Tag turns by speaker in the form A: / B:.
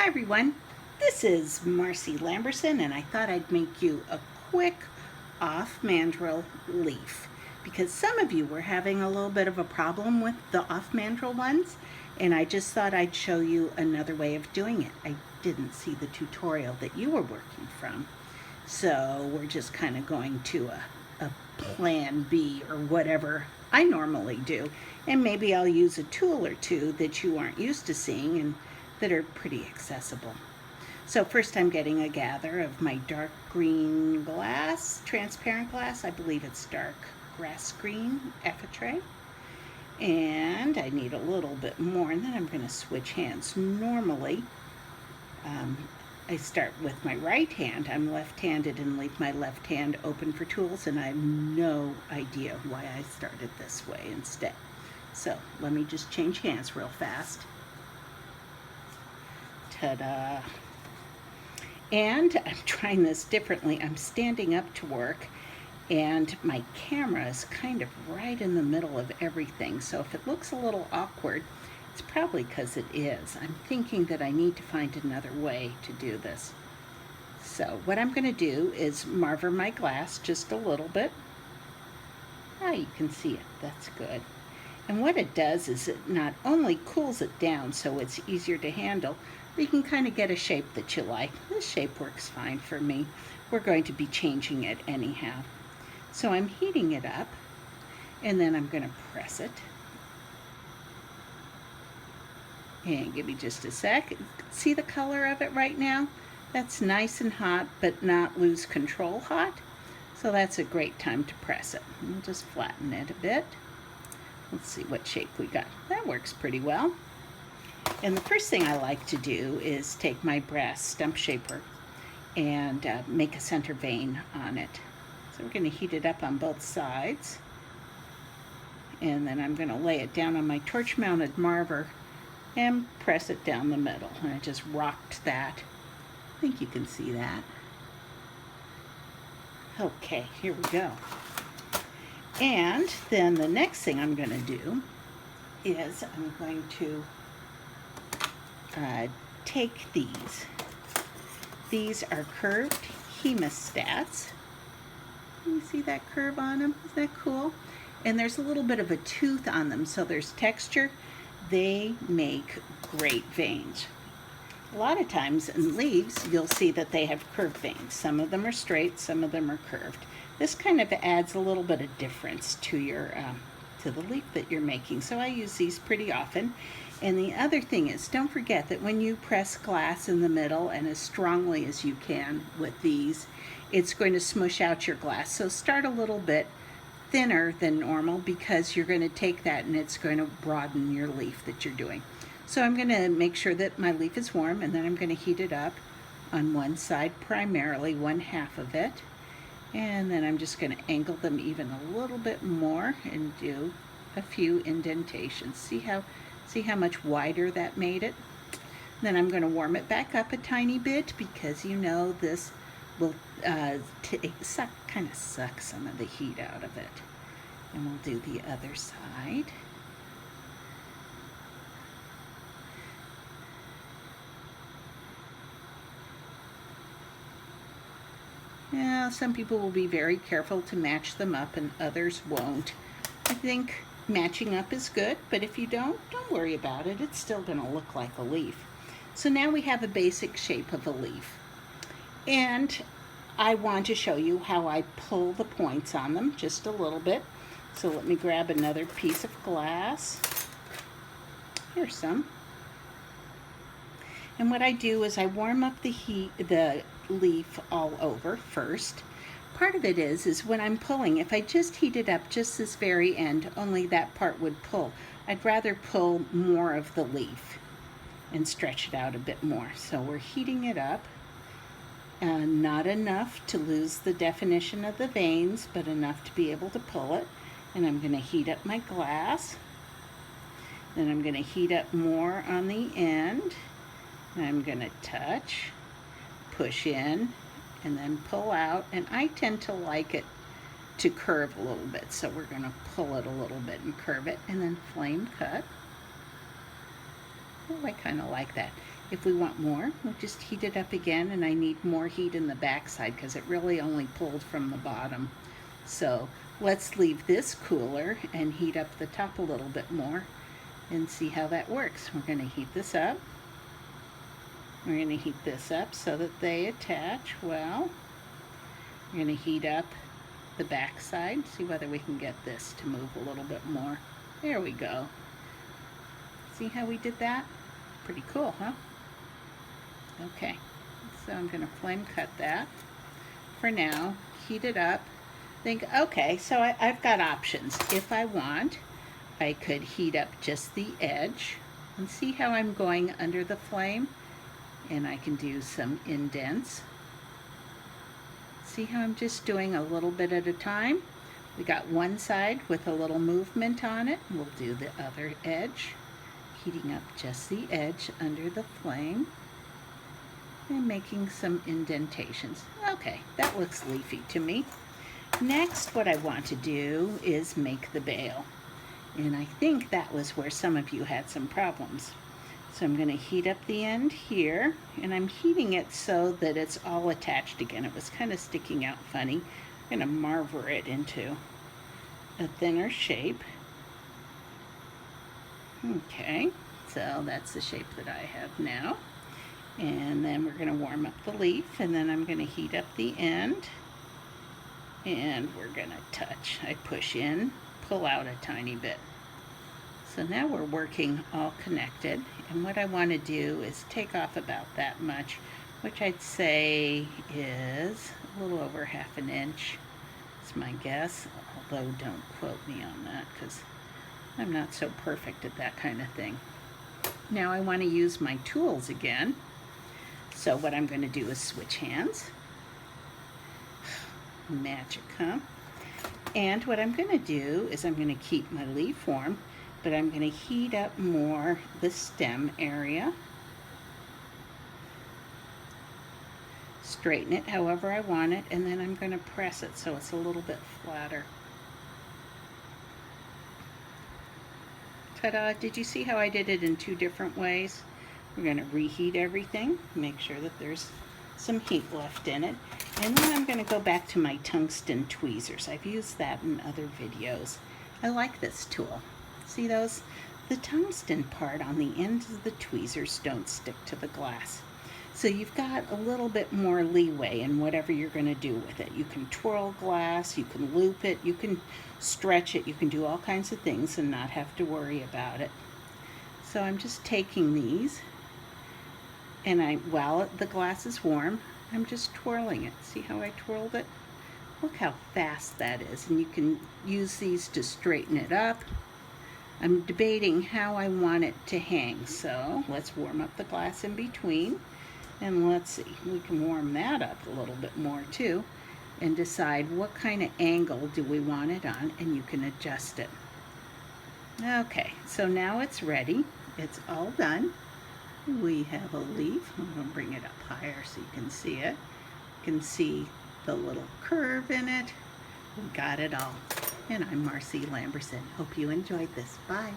A: Hi everyone, this is Marcy Lamberson and I thought I'd make you a quick off mandrel leaf because some of you were having a little bit of a problem with the off mandrel ones and I just thought I'd show you another way of doing it. I didn't see the tutorial that you were working from, so we're just kind of going to a plan B or whatever I normally do, and maybe I'll use a tool or two that you aren't used to seeing and that are pretty accessible. So first I'm getting a gather of my dark green glass, transparent glass. I believe it's dark grass green effetray. And I need a little bit more, and then I'm going to switch hands. Normally, I start with my right hand. I'm left-handed and leave my left hand open for tools, and I have no idea why I started this way instead. So let me just change hands real fast. Ta-da! And I'm trying this differently. I'm standing up to work and my camera is kind of right in the middle of everything. So if it looks a little awkward, it's probably because it is. I'm thinking that I need to find another way to do this. So what I'm going to do is marver my glass just a little bit. Ah, you can see it. That's good. And what it does is it not only cools it down so it's easier to handle, but you can kind of get a shape that you like. This shape works fine for me. We're going to be changing it anyhow. So I'm heating it up, and then I'm going to press it. And give me just a sec. See the color of it right now? That's nice and hot, but not lose control hot. So that's a great time to press it. We'll just flatten it a bit. Let's see what shape we got. That works pretty well. And the first thing I like to do is take my brass stump shaper and make a center vein on it. So we're going to heat it up on both sides. And then I'm going to lay it down on my torch-mounted marver and press it down the middle. And I just rocked that. I think you can see that. Okay, here we go. And then the next thing I'm going to do is I'm going to take these. These are curved hemostats. You see that curve on them? Isn't that cool? And there's a little bit of a tooth on them, so there's texture. They make great veins. A lot of times in leaves, you'll see that they have curved veins. Some of them are straight, some of them are curved. This kind of adds a little bit of difference to your to the leaf that you're making. So I use these pretty often. And the other thing is, don't forget that when you press glass in the middle and as strongly as you can with these, it's going to smush out your glass. So start a little bit thinner than normal because you're going to take that and it's going to broaden your leaf that you're doing. So I'm going to make sure that my leaf is warm, and then I'm going to heat it up on one side primarily, one half of it. And then I'm just going to angle them even a little bit more and do a few indentations. See how much wider that made it? Then I'm going to warm it back up a tiny bit because you know this will kind of suck some of the heat out of it. And we'll do the other side. Now, some people will be very careful to match them up and others won't. I think matching up is good, but if you don't worry about it. It's still going to look like a leaf. So now we have a basic shape of a leaf. And I want to show you how I pull the points on them just a little bit. So let me grab another piece of glass. Here's some. And what I do is I warm up the leaf all over first. Part of it is when I'm pulling, if I just heat it up just this very end, only that part would pull. I'd rather pull more of the leaf and stretch it out a bit more. So we're heating it up. Not enough to lose the definition of the veins, but enough to be able to pull it. And I'm going to heat up my glass. Then I'm going to heat up more on the end. And I'm going to touch, push in, and then pull out. And I tend to like it to curve a little bit, so we're going to pull it a little bit and curve it, and then flame cut. Oh, I kind of like that. If we want more, we'll just heat it up again, and I need more heat in the back side because it really only pulled from the bottom. So let's leave this cooler and heat up the top a little bit more and see how that works. We're going to heat this up. We're going to heat this up so that they attach well. We're going to heat up the back side, see whether we can get this to move a little bit more. There we go. See how we did that? Pretty cool, huh? Okay, so I'm going to flame cut that for now, heat it up. Think, okay, so I've got options. If I want, I could heat up just the edge and see how I'm going under the flame, and I can do some indents. See how I'm just doing a little bit at a time? We got one side with a little movement on it. We'll do the other edge, heating up just the edge under the flame and making some indentations. Okay, that looks leafy to me. Next, what I want to do is make the bail. And I think that was where some of you had some problems. So I'm going to heat up the end here, and I'm heating it so that it's all attached again. It was kind of sticking out funny. I'm going to marver it into a thinner shape. Okay, so that's the shape that I have now. And then we're going to warm up the leaf, and then I'm going to heat up the end, and we're going to touch. I push in, pull out a tiny bit. So now we're working all connected, and what I want to do is take off about that much, which I'd say is a little over ½ an inch. It's my guess, although don't quote me on that because I'm not so perfect at that kind of thing. Now I want to use my tools again. So what I'm going to do is switch hands. Magic, huh? And what I'm going to do is I'm going to keep my leaf form, but I'm going to heat up more the stem area. Straighten it however I want it, and then I'm going to press it so it's a little bit flatter. Ta-da! Did you see how I did it in two different ways? We're going to reheat everything, make sure that there's some heat left in it. And then I'm going to go back to my tungsten tweezers. I've used that in other videos. I like this tool. See those? The tungsten part on the ends of the tweezers don't stick to the glass. So you've got a little bit more leeway in whatever you're going to do with it. You can twirl glass, you can loop it, you can stretch it, you can do all kinds of things and not have to worry about it. So I'm just taking these, and while the glass is warm, I'm just twirling it. See how I twirled it? Look how fast that is. And you can use these to straighten it up. I'm debating how I want it to hang. So let's warm up the glass in between. And let's see, we can warm that up a little bit more too and decide what kind of angle do we want it on, and you can adjust it. Okay, so now it's ready. It's all done. We have a leaf. I'm going to bring it up higher so you can see it. You can see the little curve in it. We got it all. And I'm Marcy Lamberson. Hope you enjoyed this. Bye.